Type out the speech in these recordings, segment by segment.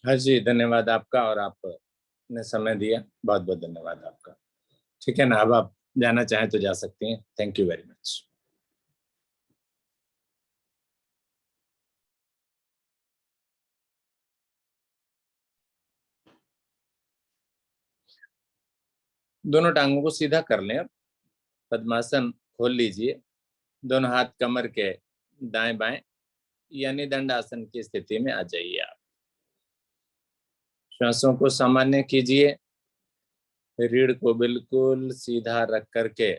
हाँ जी, धन्यवाद आपका। और आपने समय दिया, बहुत बहुत धन्यवाद आपका। ठीक है ना, अब आप जाना चाहें तो जा सकती हैं। Thank you very much. दोनों टांगों को सीधा कर लें। अब पद्मासन खोल लीजिए। दोनों हाथ कमर के दाएं बाएं यानी दंडासन की स्थिति में आ जाइए। आप श्वासों को सामान्य कीजिए। रीढ़ को बिल्कुल सीधा रख करके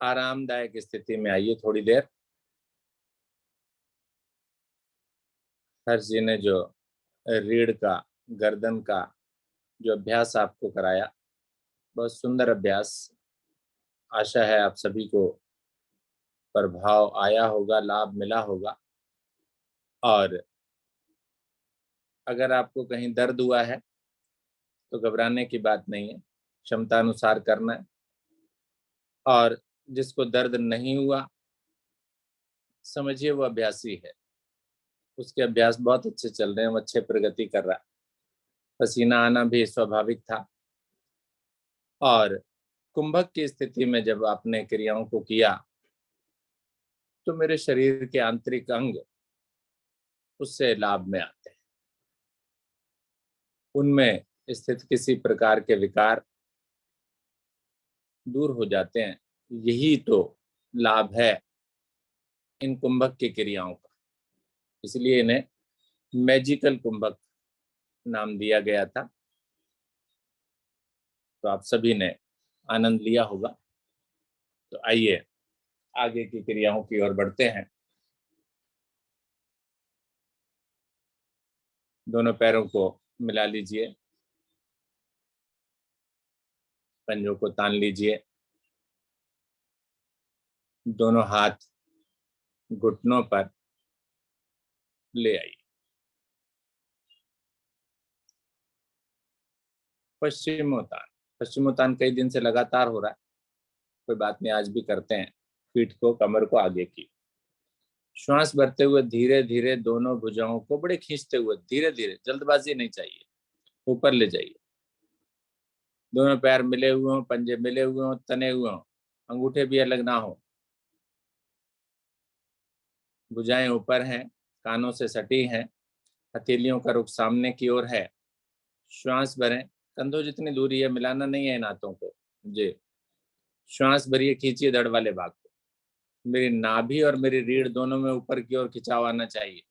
आरामदायक स्थिति में आइए। थोड़ी देर हर्ष जी ने जो रीढ़ का, गर्दन का जो अभ्यास आपको कराया, बहुत सुंदर अभ्यास। आशा है आप सभी को प्रभाव आया होगा, लाभ मिला होगा। और अगर आपको कहीं दर्द हुआ है तो घबराने की बात नहीं है, क्षमता अनुसार करना है। और जिसको दर्द नहीं हुआ, समझिए वो अभ्यासी है, उसके अभ्यास बहुत अच्छे चल रहे हैं, वो अच्छे प्रगति कर रहा है। पसीना आना भी स्वाभाविक था। और कुंभक की स्थिति में जब आपने क्रियाओं को किया तो मेरे शरीर के आंतरिक अंग उससे लाभ में आते हैं। उनमें स्थित किसी प्रकार के विकार दूर हो जाते हैं। यही तो लाभ है इन कुंभक की क्रियाओं का। इसलिए इन्हें मैजिकल कुंभक नाम दिया गया था। तो आप सभी ने आनंद लिया होगा। तो आइए आगे की क्रियाओं की ओर बढ़ते हैं। दोनों पैरों को मिला लीजिए, पंजों को तान लीजिए। दोनों हाथ घुटनों पर ले आइए। पश्चिमोत्तान। पश्चिमोत्तान कई दिन से लगातार हो रहा है, कोई बात नहीं, आज भी करते हैं। पीठ को, कमर को आगे की। श्वास भरते हुए धीरे धीरे दोनों भुजाओं को बड़े खींचते हुए, धीरे धीरे, जल्दबाजी नहीं चाहिए, ऊपर ले जाइए। दोनों पैर मिले हुए हों, पंजे मिले हुए हों, तने हुए हों, अंगूठे भी अलग ना हो। भुजाएं ऊपर हैं, कानों से सटी हैं, हथेलियों का रुख सामने की ओर है। श्वास भरें। कंधों जितनी दूरी है, मिलाना नहीं है इन हाथों को जी। श्वास भरिए, खींचिए धड़ वाले भाग को। मेरी नाभि और मेरी रीढ़ दोनों में ऊपर की ओर खिंचाव आना चाहिए।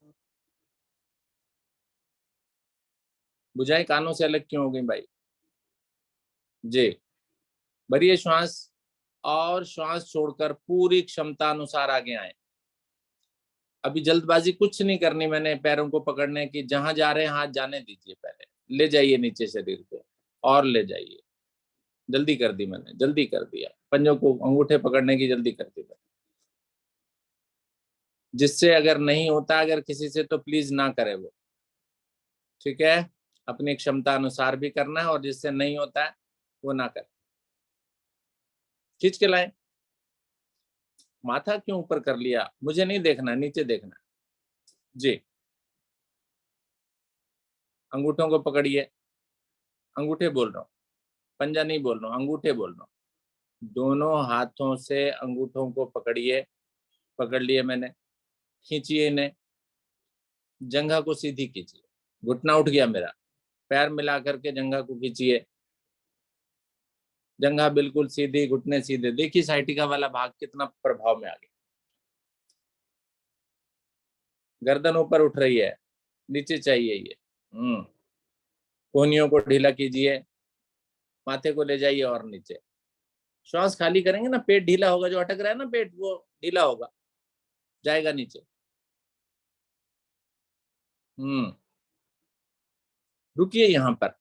भुजाएं कानों से अलग क्यों हो गई भाई जी। भरिए श्वास, और श्वास छोड़कर पूरी क्षमता अनुसार आगे आए। अभी जल्दबाजी कुछ नहीं करनी मैंने पैरों को पकड़ने की। जहां जा रहे हैं हाथ जाने दीजिए, पहले ले जाइए नीचे शरीर को, और ले जाइए। जल्दी कर दी मैंने, जल्दी कर दिया। पंजों को, अंगूठे पकड़ने की जल्दी कर दी मैंने। जिससे अगर नहीं होता अगर किसी से, तो प्लीज ना करे वो, ठीक है। अपनी क्षमता अनुसार भी करना है, और जिससे नहीं होता है वो ना करे। खींच के लाए। माथा क्यों ऊपर कर लिया, मुझे नहीं देखना, नीचे देखना जी। अंगूठों को पकड़िए। अंगूठे बोल रहा हूँ, पंजा नहीं बोल रहा हूँ, अंगूठे बोल रहा हूँ। दोनों हाथों से अंगूठों को पकड़िए। पकड़ लिए मैंने। खींचिए इन्हें। जंघा को सीधी कीजिए। घुटना उठ गया मेरा, पैर मिला करके जंघा को खींचिए। जंघा बिल्कुल सीधी, घुटने सीधे। देखिए साइटिका वाला भाग कितना प्रभाव में आ गया। गर्दन ऊपर उठ रही है, नीचे चाहिए ये। कोहनियों को ढीला कीजिए। माथे को ले जाइए और नीचे। श्वास खाली करेंगे ना, पेट ढीला होगा, जो अटक रहा है ना पेट, वो ढीला होगा, जाएगा नीचे। रुकिए यहाँ पर।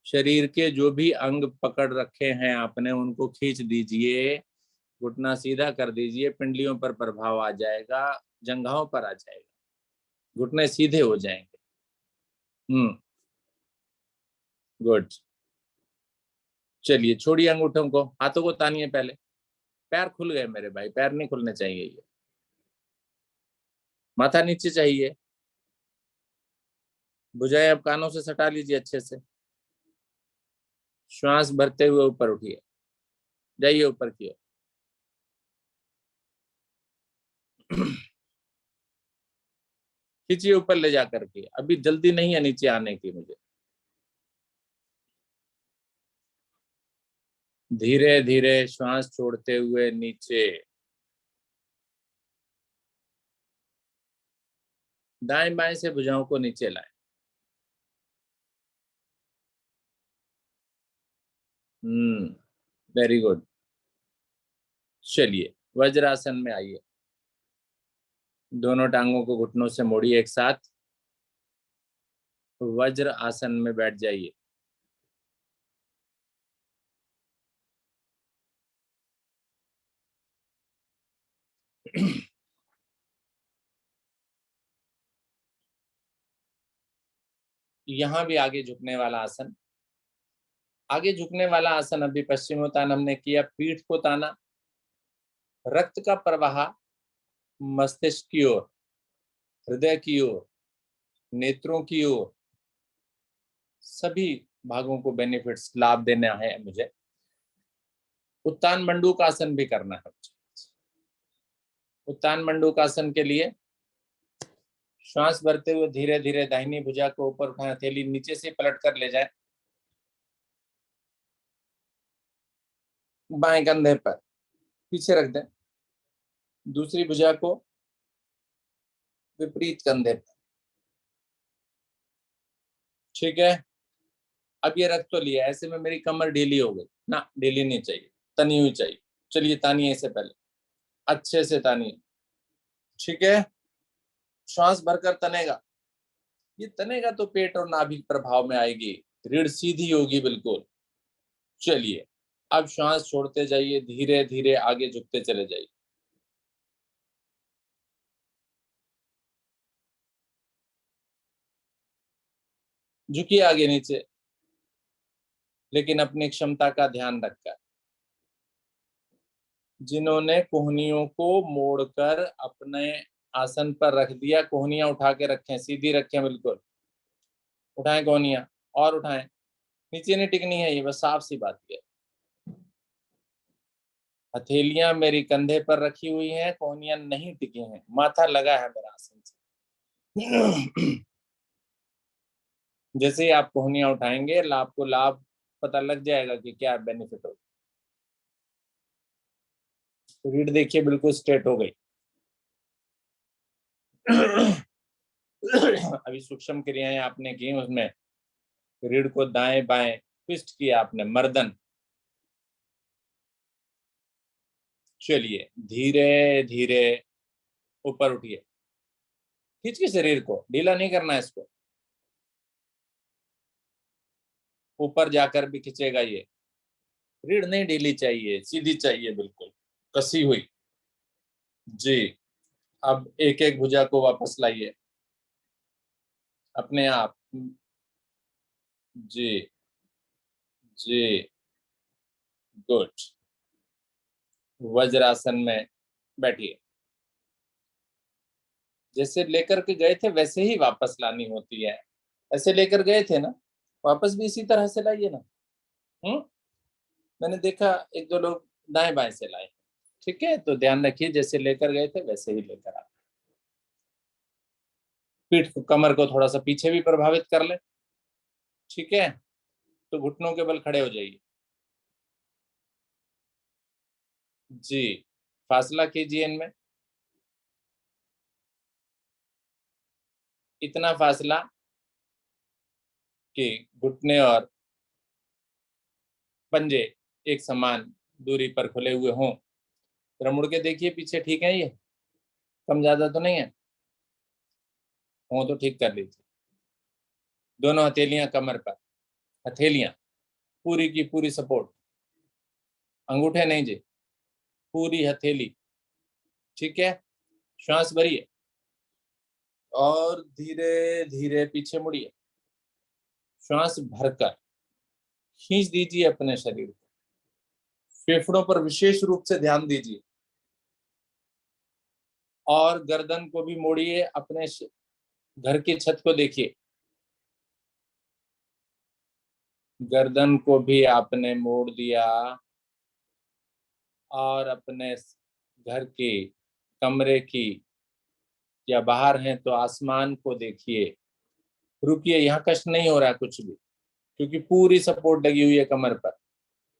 शरीर के जो भी अंग पकड़ रखे हैं आपने, उनको खींच दीजिए। घुटना सीधा कर दीजिए, पिंडलियों पर प्रभाव आ जाएगा, जंघाओं पर आ जाएगा, घुटने सीधे हो जाएंगे। गुड। चलिए छोड़िए अंगूठों को, हाथों को तानिए पहले। पैर खुल गए मेरे भाई, पैर नहीं खुलने चाहिए ये। माथा नीचे चाहिए। भुजाएं अब कानों से सटा लीजिए अच्छे से। श्वास भरते हुए ऊपर उठिए, जाइए ऊपर की ओर। खींचिए ऊपर ले जा करके, अभी जल्दी नहीं है नीचे आने की मुझे। धीरे धीरे श्वास छोड़ते हुए नीचे। दाएं बाएं से भुजाओं को नीचे लाएं। Very good. चलिए वज्रासन में आइए। दोनों टांगों को घुटनों से मोड़िए एक साथ। वज्र आसन में बैठ जाइए। यहां भी आगे झुकने वाला आसन। आगे झुकने वाला आसन अभी पश्चिमोत्तान हमने किया, पीठ को ताना, रक्त का प्रवाह मस्तिष्क की ओर, हृदय की ओर, नेत्रों की ओर, सभी भागों को बेनिफिट्स लाभ देना है मुझे। उत्तान मंडूकासन भी करना है मुझे। उत्तान मंडूकासन के लिए श्वास भरते हुए धीरे धीरे दाहिनी भुजा को ऊपर उठाएं, हथेली नीचे से पलट कर ले जाएं, बाएं कंधे पर पीछे रख दें, दूसरी भुजा को विपरीत कंधे पर। ठीक है, अब ये रख तो लिया, ऐसे में मेरी कमर ढीली हो गई ना, ढीली नहीं चाहिए, तनी हुई चाहिए। चलिए तानिए इसे पहले, अच्छे से तानिए। ठीक है, श्वास भरकर तनेगा। ये तनेगा तो पेट और नाभि प्रभाव में आएगी, रीढ़ सीधी होगी बिल्कुल। चलिए अब श्वास छोड़ते जाइए, धीरे धीरे आगे झुकते चले जाइए। झुकिए आगे नीचे, लेकिन अपनी क्षमता का ध्यान रखकर। जिन्होंने कोहनियों को मोड़कर अपने आसन पर रख दिया, कोहनियां उठा के रखें, सीधी रखें बिल्कुल। उठाएं कोहनियां और उठाएं, नीचे नहीं टिकनी है, ये बस साफ सी बात है। हथेलियां मेरी कंधे पर रखी हुई हैं, कोहनियां नहीं टिकी हैं, माथा लगा है मेरा आसन से। जैसे ही आप कोहनियां उठाएंगे, आपको लाभ पता लग जाएगा कि क्या बेनिफिट होगा। रीढ़ देखिए बिल्कुल स्ट्रेट हो गई। अभी सूक्ष्म क्रियाएं आपने की, उसमें रीढ़ को दाएं बाएं ट्विस्ट किया आपने, मर्दन। चलिए धीरे धीरे ऊपर उठिए, खींच के शरीर को, ढीला नहीं करना है इसको। ऊपर जाकर भी खींचेगा ये, रीढ़ नहीं ढीली चाहिए, सीधी चाहिए बिल्कुल कसी हुई। जी, अब एक एक भुजा को वापस लाइए अपने आप। जी जी, गुड। वज्रासन में बैठिए। जैसे लेकर के गए थे वैसे ही वापस लानी होती है। ऐसे लेकर गए थे ना, वापस भी इसी तरह से लाइए ना। हम्म, मैंने देखा एक दो लोग दाएं बाएं से लाए। ठीक है, तो ध्यान रखिए जैसे लेकर गए थे वैसे ही लेकर आ। पीठ कमर को थोड़ा सा पीछे भी प्रभावित कर ले। ठीक है, तो घुटनों के बल खड़े हो जाइए। जी, फासला कीजिए इनमें, इतना फासला कि घुटने और पंजे एक समान दूरी पर खुले हुए हों। जरा मुड़ के देखिए पीछे, ठीक है ये, कम ज्यादा तो नहीं है? हो तो ठीक कर लीजिए। दोनों हथेलियां कमर पर, हथेलियां पूरी की पूरी सपोर्ट, अंगूठे नहीं जी, पूरी हथेली। ठीक है, श्वास भरिए और धीरे धीरे पीछे मुड़िए। श्वास भरकर खींच दीजिए अपने शरीर को, फेफड़ों पर विशेष रूप से ध्यान दीजिए और गर्दन को भी मोड़िए, अपने घर की छत को देखिए। गर्दन को भी आपने मोड़ दिया और अपने घर की, कमरे की, या बाहर हैं तो आसमान को देखिए। रुकिए, यहाँ कष्ट नहीं हो रहा है कुछ भी, क्योंकि पूरी सपोर्ट लगी हुई है कमर पर।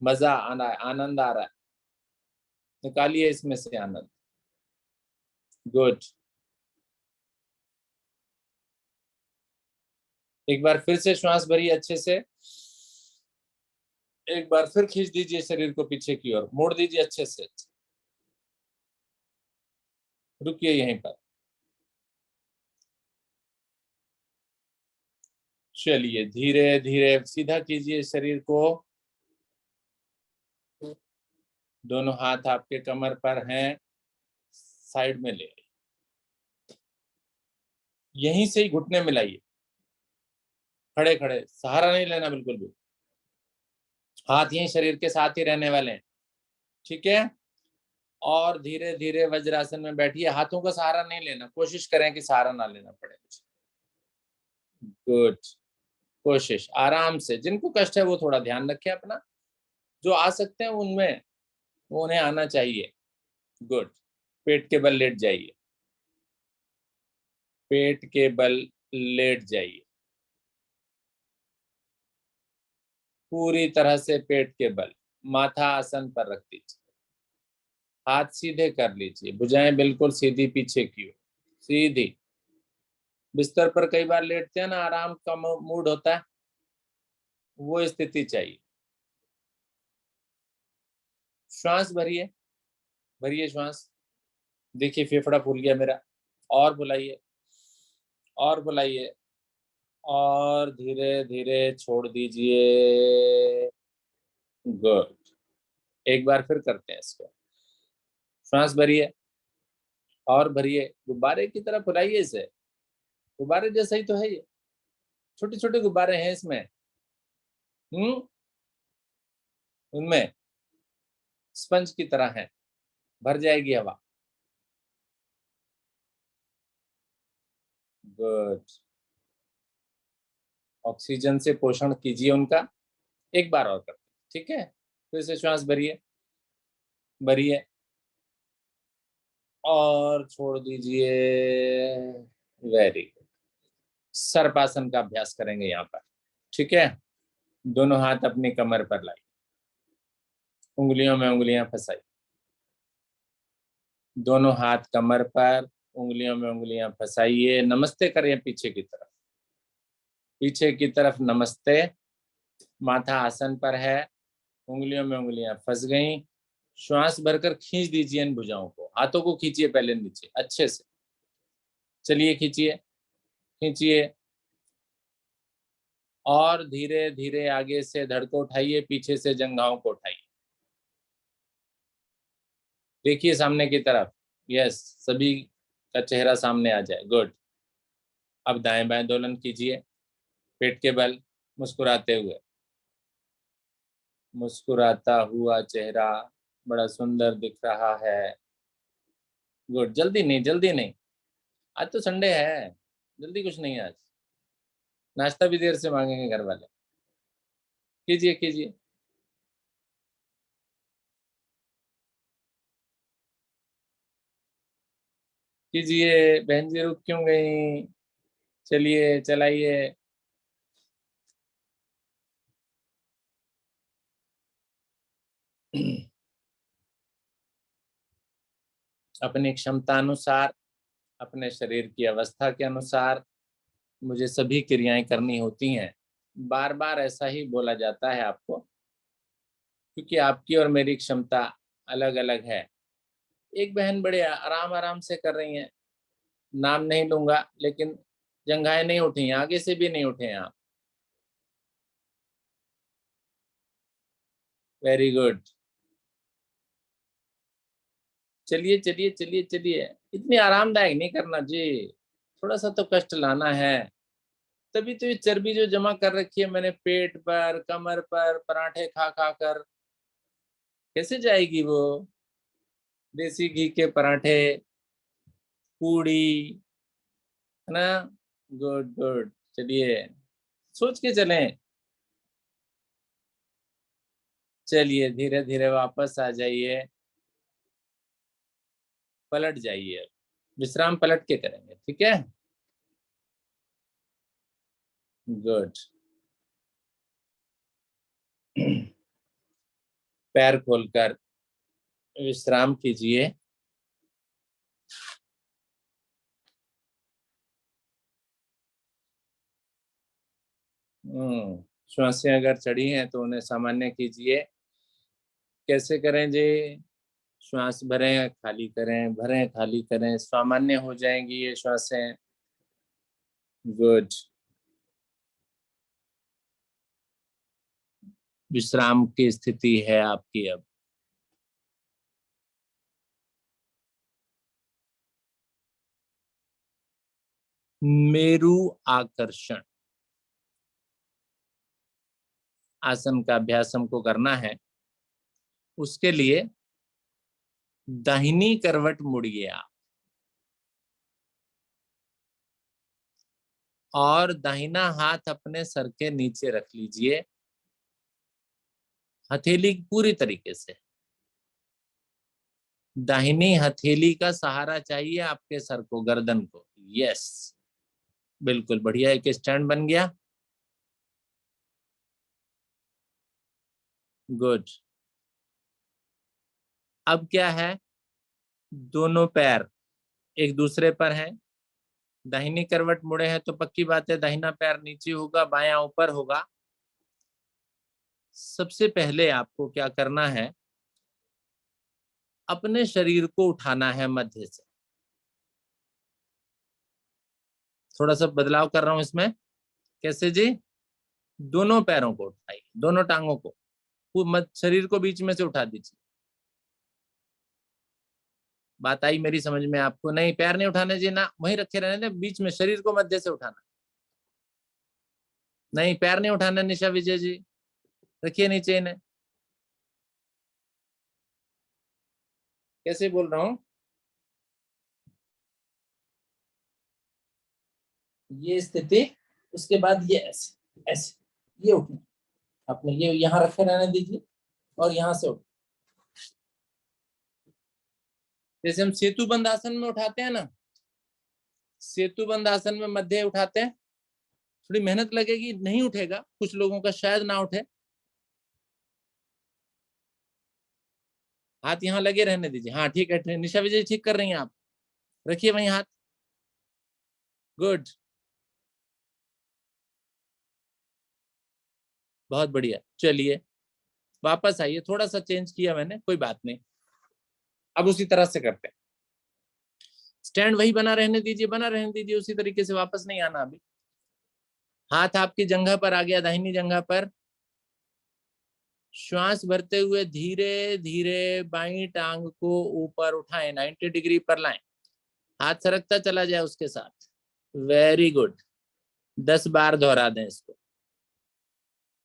मजा आ रहा है, आनंद आ रहा है। निकालिए इसमें से आनंद। गुड। एक बार फिर से श्वास भरिए अच्छे से। एक बार फिर खींच दीजिए शरीर को पीछे की ओर, मोड़ दीजिए अच्छे से। रुकिए यहीं पर। चलिए धीरे धीरे सीधा कीजिए शरीर को। दोनों हाथ आपके कमर पर हैं, साइड में ले आइए। यहीं से ही घुटने मिलाइए, खड़े खड़े, सहारा नहीं लेना बिल्कुल भी। हाथ यहीं शरीर के साथ ही रहने वाले हैं, ठीक है। और धीरे धीरे वज्रासन में बैठिए, हाथों का सहारा नहीं लेना, कोशिश करें कि सहारा ना लेना पड़े। गुड। कोशिश आराम से, जिनको कष्ट है वो थोड़ा ध्यान रखें अपना, जो आ सकते हैं उनमें वो उन्हें आना चाहिए। गुड। पेट के बल लेट जाइए, पेट के बल लेट जाइए, पूरी तरह से पेट के बल। माथा आसन पर रख दीजिए, हाथ सीधे कर लीजिए, भुजाएं बिल्कुल सीधी पीछे की ओर, सीधी। बिस्तर पर कई बार लेटते हैं ना, आराम का मूड होता है, वो स्थिति चाहिए। श्वास भरिए, भरिए श्वास। देखिए फेफड़ा फूल गया मेरा। और बुलाइए, और बुलाइए, और धीरे धीरे छोड़ दीजिए। गुड। एक बार फिर करते हैं इसको। श्वास भरिए और भरिए, गुब्बारे की तरह फुलाइए इसे। गुब्बारे जैसा ही तो है ये, छोटे छोटे गुब्बारे हैं इसमें। उनमें स्पंज की तरह है, भर जाएगी हवा। गुड। ऑक्सीजन से पोषण कीजिए उनका। एक बार और करते हैं, ठीक है। फिर से श्वास भरिए, भरिए और छोड़ दीजिए। Very good. सर्पासन का अभ्यास करेंगे यहाँ पर, ठीक है। दोनों हाथ अपनी कमर पर लाइए, उंगलियों में उंगलियां फंसाई। दोनों हाथ कमर पर, उंगलियों में उंगलियां फंसाइए। नमस्ते करिए पीछे की तरफ, पीछे की तरफ नमस्ते। माथा आसन पर है, उंगलियों में उंगलियां फंस गई। श्वास भरकर खींच दीजिए इन भुजाओं को, हाथों को खींचिए पहले नीचे अच्छे से। चलिए खींचिए, खींचिए। और धीरे धीरे आगे से धड़ को उठाइए, पीछे से जंघाओं को उठाइए। देखिए सामने की तरफ। यस, सभी का चेहरा सामने आ जाए। गुड। अब दाएं बाएं दोलन कीजिए, पेट के बल, मुस्कुराते हुए। मुस्कुराता हुआ चेहरा बड़ा सुंदर दिख रहा है। गुड। जल्दी नहीं, जल्दी नहीं, आज तो संडे है, जल्दी कुछ नहीं है आज। नाश्ता भी देर से मांगेंगे घर वाले। कीजिए कीजिए। कीजिए, बहन जी रुक क्यों गई। चलिए चलाइए। अपनी क्षमता अनुसार, अपने शरीर की अवस्था के अनुसार मुझे सभी क्रियाएं करनी होती हैं। बार बार ऐसा ही बोला जाता है आपको, क्योंकि आपकी और मेरी क्षमता अलग अलग है। एक बहन बड़े आराम आराम से कर रही हैं, नाम नहीं लूंगा, लेकिन जंघाएं नहीं उठी, आगे से भी नहीं उठे आप। Very good. चलिए चलिए चलिए चलिए, इतनी आरामदायक नहीं करना जी, थोड़ा सा तो कष्ट लाना है। तभी तो ये चर्बी जो जमा कर रखी है मैंने पेट पर, कमर पर, पराठे खा खा कर, कैसे जाएगी वो। देसी घी के पराठे, पूड़ी, है ना। Good good. चलिए, सोच के चलें। चलिए धीरे धीरे वापस आ जाइए, पलट जाइए। विश्राम पलट के करेंगे, ठीक है। गुड। पैर खोलकर विश्राम कीजिए। श्वासें अगर चढ़ी हैं तो उन्हें सामान्य कीजिए। कैसे करें जी? श्वास भरें खाली करें, भरें खाली करें, सामान्य हो जाएंगी ये श्वासें। गुड। विश्राम की स्थिति है आपकी अब। मेरु आकर्षण आसन का अभ्यास हमको करना है। उसके लिए दाहिनी करवट मुड़िए आप, और दाहिना हाथ अपने सर के नीचे रख लीजिए, हथेली पूरी तरीके से। दाहिनी हथेली का सहारा चाहिए आपके सर को, गर्दन को। यस, बिल्कुल बढ़िया, एक स्टैंड बन गया। गुड। अब क्या है, दोनों पैर एक दूसरे पर हैं। दाहिनी करवट मुड़े हैं तो पक्की बात है दाहिना पैर नीचे होगा, बायां ऊपर होगा। सबसे पहले आपको क्या करना है, अपने शरीर को उठाना है मध्य से। थोड़ा सा बदलाव कर रहा हूं इसमें। कैसे जी? दोनों पैरों को उठाइए, दोनों टांगों को, शरीर को बीच में से उठा दीजिए। बात आई मेरी समझ में आपको? नहीं, पैर नहीं उठाने जी ना, वहीं रखे रहने दे, बीच में शरीर को मध्य से उठाना। नहीं, पैर नहीं उठाना निशा विजय जी, रखिए नीचे इन्हें। कैसे बोल रहा हूँ? ये स्थिति, उसके बाद ये ऐसे ऐसे, ये उठना। आपने ये यहाँ रखे रहने दीजिए, और यहाँ से उठ, जैसे हम सेतु बंद आसन में उठाते हैं ना, सेतु बंद आसन में मध्य उठाते हैं। थोड़ी मेहनत लगेगी, नहीं उठेगा, कुछ लोगों का शायद ना उठे। हाथ यहाँ लगे रहने दीजिए। हाँ ठीक है, निशा विजय ठीक कर रही हैं आप, रखिए वहीं हाथ। गुड, बहुत बढ़िया। चलिए वापस आइए, थोड़ा सा चेंज किया मैंने, कोई बात नहीं। अब उसी तरह से करते हैं। स्टैंड वही बना रहने दीजिए, बना रहने दीजिए उसी तरीके से, वापस नहीं आना अभी। हाथ आपकी जंघा पर आ गया, दाहिनी जंघा पर। श्वास भरते हुए धीरे धीरे बाईं टांग को ऊपर उठाएं, 90 डिग्री पर लाएं, हाथ सरकता चला जाए उसके साथ। Very good. 10 बार दोहरा दें इसको।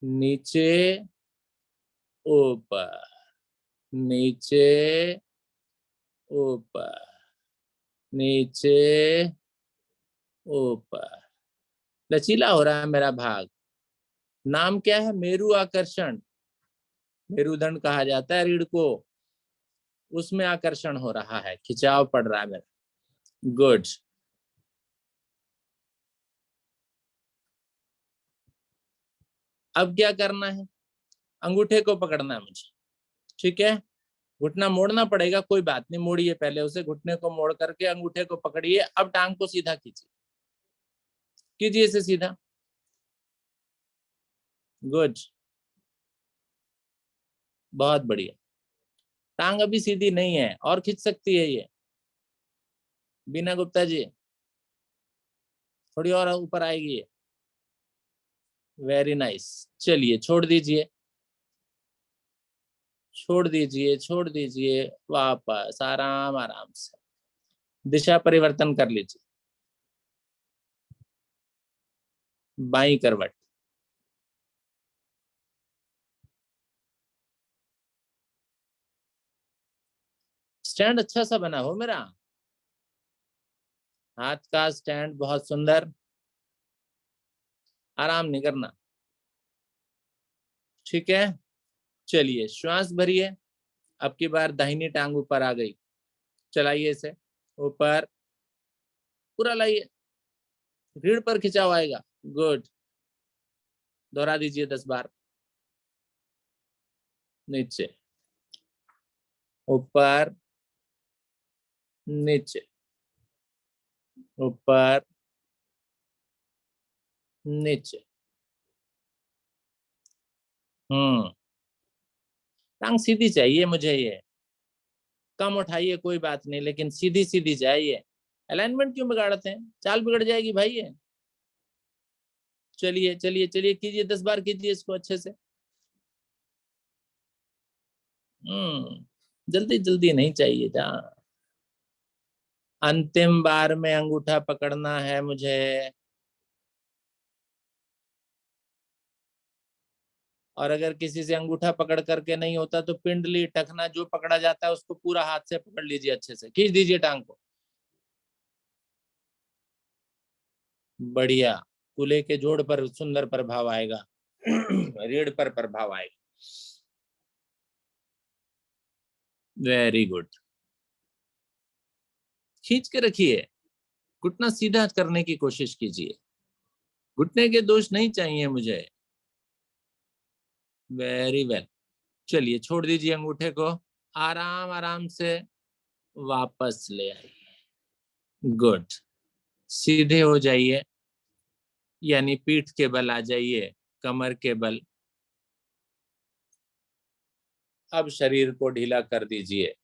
नीचे, ऊपर, नीचे, ऊपर, नीचे, ऊपर। लचीला हो रहा है मेरा भाग। नाम क्या है? मेरु आकर्षण। मेरुदंड कहा जाता है रीढ़ को, उसमें आकर्षण हो रहा है, खिंचाव पड़ रहा है मेरा। गुड। अब क्या करना है, अंगूठे को पकड़ना है मुझे, ठीक है। घुटना मोड़ना पड़ेगा, कोई बात नहीं, मोड़िए पहले उसे, घुटने को मोड़ करके अंगूठे को पकड़िए। अब टांग को सीधा कीजिए, कीजिए इसे सीधा। गुड, बहुत बढ़िया। टांग अभी सीधी नहीं है, और खींच सकती है ये, बीना गुप्ता जी, थोड़ी और ऊपर आएगी ये। Very nice. चलिए छोड़ दीजिए, छोड़ दीजिए, छोड़ दीजिए, वापस आराम आराम से दिशा परिवर्तन कर लीजिए। बाई करवट। स्टैंड अच्छा सा बना हो मेरा, हाथ का स्टैंड बहुत सुंदर। आराम नहीं करना, ठीक है। चलिए श्वास भरिए। अब की बार दाहिनी टांग ऊपर आ गई, चलाइए इसे ऊपर, पूरा लाइए, रीढ़ पर खिंचाव आएगा। गुड, दोहरा दीजिए 10 बार। नीचे, ऊपर, नीचे, ऊपर, नीचे। टांग सीधी चाहिए मुझे, ये कम उठाइए कोई बात नहीं, लेकिन सीधी सीधी चाहिए। अलाइनमेंट क्यों बिगाड़ते हैं, चाल बिगड़ जाएगी भाई ये। चलिए चलिए चलिए, कीजिए 10 बार कीजिए इसको अच्छे से। जल्दी जल्दी नहीं चाहिए जा। अंतिम बार में अंगूठा पकड़ना है मुझे। और अगर किसी से अंगूठा पकड़ करके नहीं होता तो पिंडली टखना जो पकड़ा जाता है उसको पूरा हाथ से पकड़ लीजिए, अच्छे से खींच दीजिए टांग को। बढ़िया, कूल्हे के जोड़ पर सुंदर प्रभाव आएगा, रीढ़ पर प्रभाव आएगा। वेरी गुड, खींच के रखिए, घुटना सीधा करने की कोशिश कीजिए, घुटने के दोष नहीं चाहिए मुझे। वेरी वेल, चलिए छोड़ दीजिए अंगूठे को, आराम आराम से वापस ले आइए। गुड, सीधे हो जाइए, यानी पीठ के बल आ जाइए, कमर के बल। अब शरीर को ढीला कर दीजिए।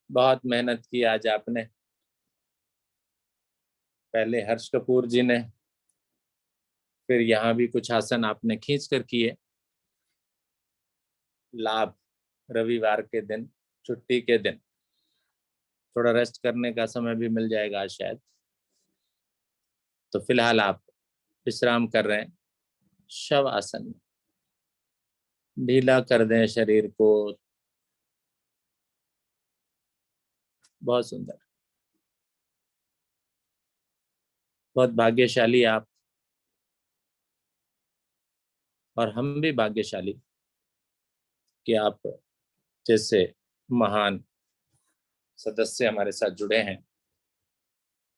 बहुत मेहनत की आज आपने, पहले हर्ष कपूर जी ने, फिर यहाँ भी कुछ आसन आपने खींच कर किए। लाभ, रविवार के दिन, छुट्टी के दिन थोड़ा रेस्ट करने का समय भी मिल जाएगा शायद, तो फिलहाल आप विश्राम कर रहे हैं शव आसन में। ढीला कर दें शरीर को, बहुत सुंदर, बहुत भाग्यशाली आप, और हम भी भाग्यशाली कि आप जैसे महान सदस्य हमारे साथ जुड़े हैं,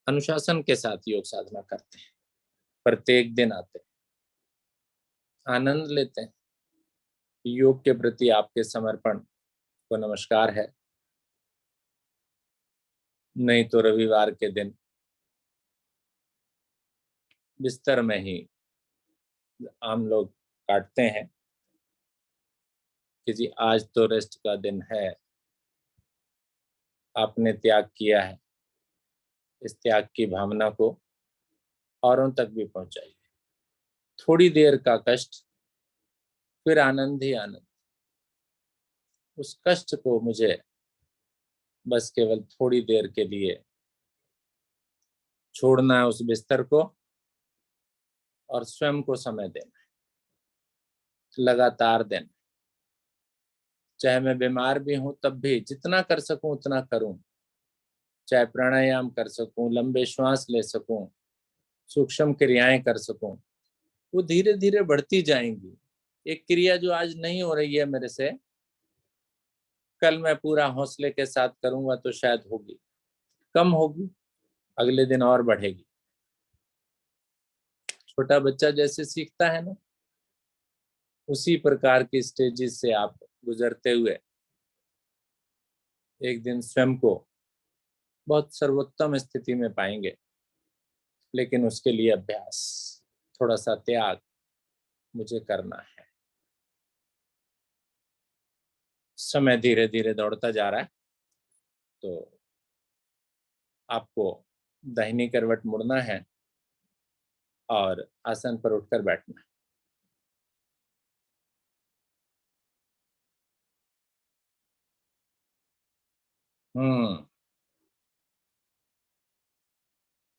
अनुशासन के साथ योग साधना करते हैं, प्रत्येक दिन आते हैं, आनंद लेते हैं। योग के प्रति आपके समर्पण को नमस्कार है। नहीं तो रविवार के दिन बिस्तर में ही आम लोग काटते हैं कि जी आज तो रेस्ट का दिन है। आपने त्याग किया है, इस त्याग की भावना को औरों तक भी पहुंचाइए। थोड़ी देर का कष्ट, फिर आनंद ही आनंद। उस कष्ट को मुझे बस केवल थोड़ी देर के लिए छोड़ना है, उस बिस्तर को, और स्वयं को समय देना है, लगातार देना। चाहे मैं बीमार भी हूं तब भी जितना कर सकूं उतना करूं, चाहे प्राणायाम कर सकूं, लंबे श्वास ले सकूं, सूक्ष्म क्रियाएं कर सकूं, वो धीरे धीरे बढ़ती जाएंगी। एक क्रिया जो आज नहीं हो रही है मेरे से, कल मैं पूरा हौसले के साथ करूंगा तो शायद होगी, कम होगी, अगले दिन और बढ़ेगी। छोटा बच्चा जैसे सीखता है ना, उसी प्रकार की स्टेजेस से आप गुजरते हुए एक दिन स्वयं को बहुत सर्वोत्तम स्थिति में पाएंगे। लेकिन उसके लिए अभ्यास, थोड़ा सा त्याग मुझे करना है। समय धीरे धीरे दौड़ता जा रहा है, तो आपको दाहिनी करवट मुड़ना है और आसन पर उठकर बैठना है।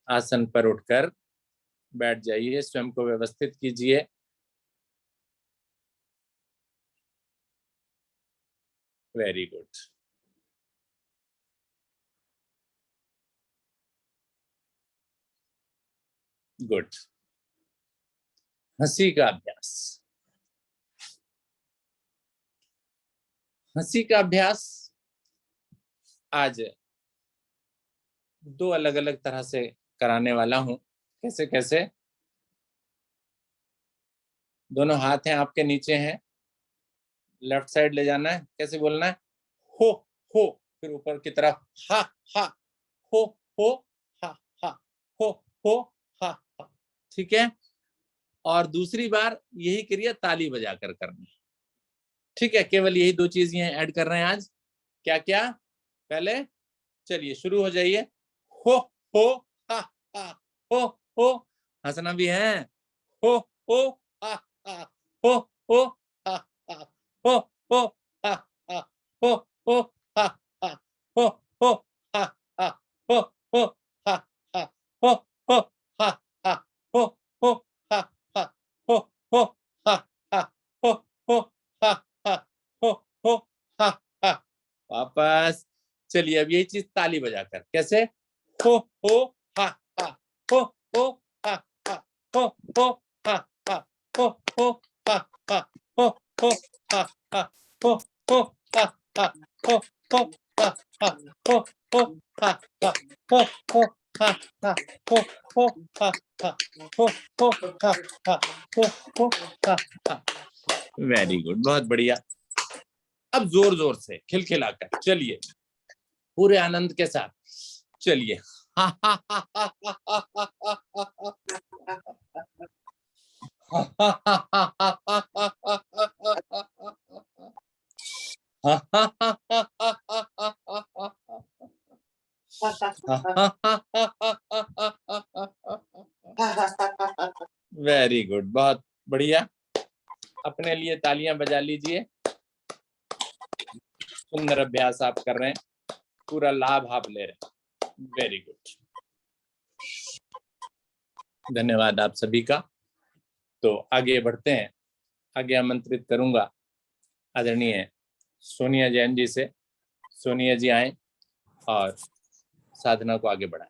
आसन पर उठकर बैठ जाइए, स्वयं को व्यवस्थित कीजिए। Very good, good. हंसी का अभ्यास, हंसी का अभ्यास आज दो अलग अलग तरह से कराने वाला हूं। कैसे कैसे? दोनों हाथ हैं आपके नीचे हैं, लेफ्ट साइड ले जाना है। कैसे बोलना है? हो हो, फिर ऊपर की तरफ हा हा, हो हो हा हा, हो हो हा हा। ठीक है। और दूसरी बार यही क्रिया ताली बजाकर करनी है। ठीक है, केवल यही दो चीज यहाँ ऐड कर रहे हैं आज। क्या क्या? पहले चलिए शुरू हो जाइए। हो हो हा हा, हो हो, हंसना भी है। हो हो हा हा, हो हो हा हा, हो हो हा हा, हो हो हा हा, हो हो हा हा, हो हो हा हा, हो हो हा हा, हो हो हा हा, हो हो हा हा, हो हो हा हा, हो हो हा हा। वापस चलिए, अब यही चीज ताली बजाकर। कैसे? हो हो हा हा, हो हो हा हा, हो हो हा हा, हो हो हा हा, हो हो हा हा, हो हो हा हा, हो हो हा हा, हो हो हा हा, हो हो हा हा, हो हो हा हा, हो हो हा हा, हो हो हा हा। वेरी गुड, बहुत बढ़िया। अब जोर जोर से खिलखिलाकर चलिए, पूरे आनंद के साथ चलिए। वेरी गुड, बहुत बढ़िया। अपने लिए तालियां बजा लीजिए। सुंदर अभ्यास आप कर रहे हैं, पूरा लाभ आप ले रहे हैं। वेरी गुड, धन्यवाद आप सभी का। तो आगे बढ़ते हैं। आगे आमंत्रित करूंगा आदरणीय सोनिया जैन जी से। सोनिया जी आए और साधना को आगे बढ़ाएं।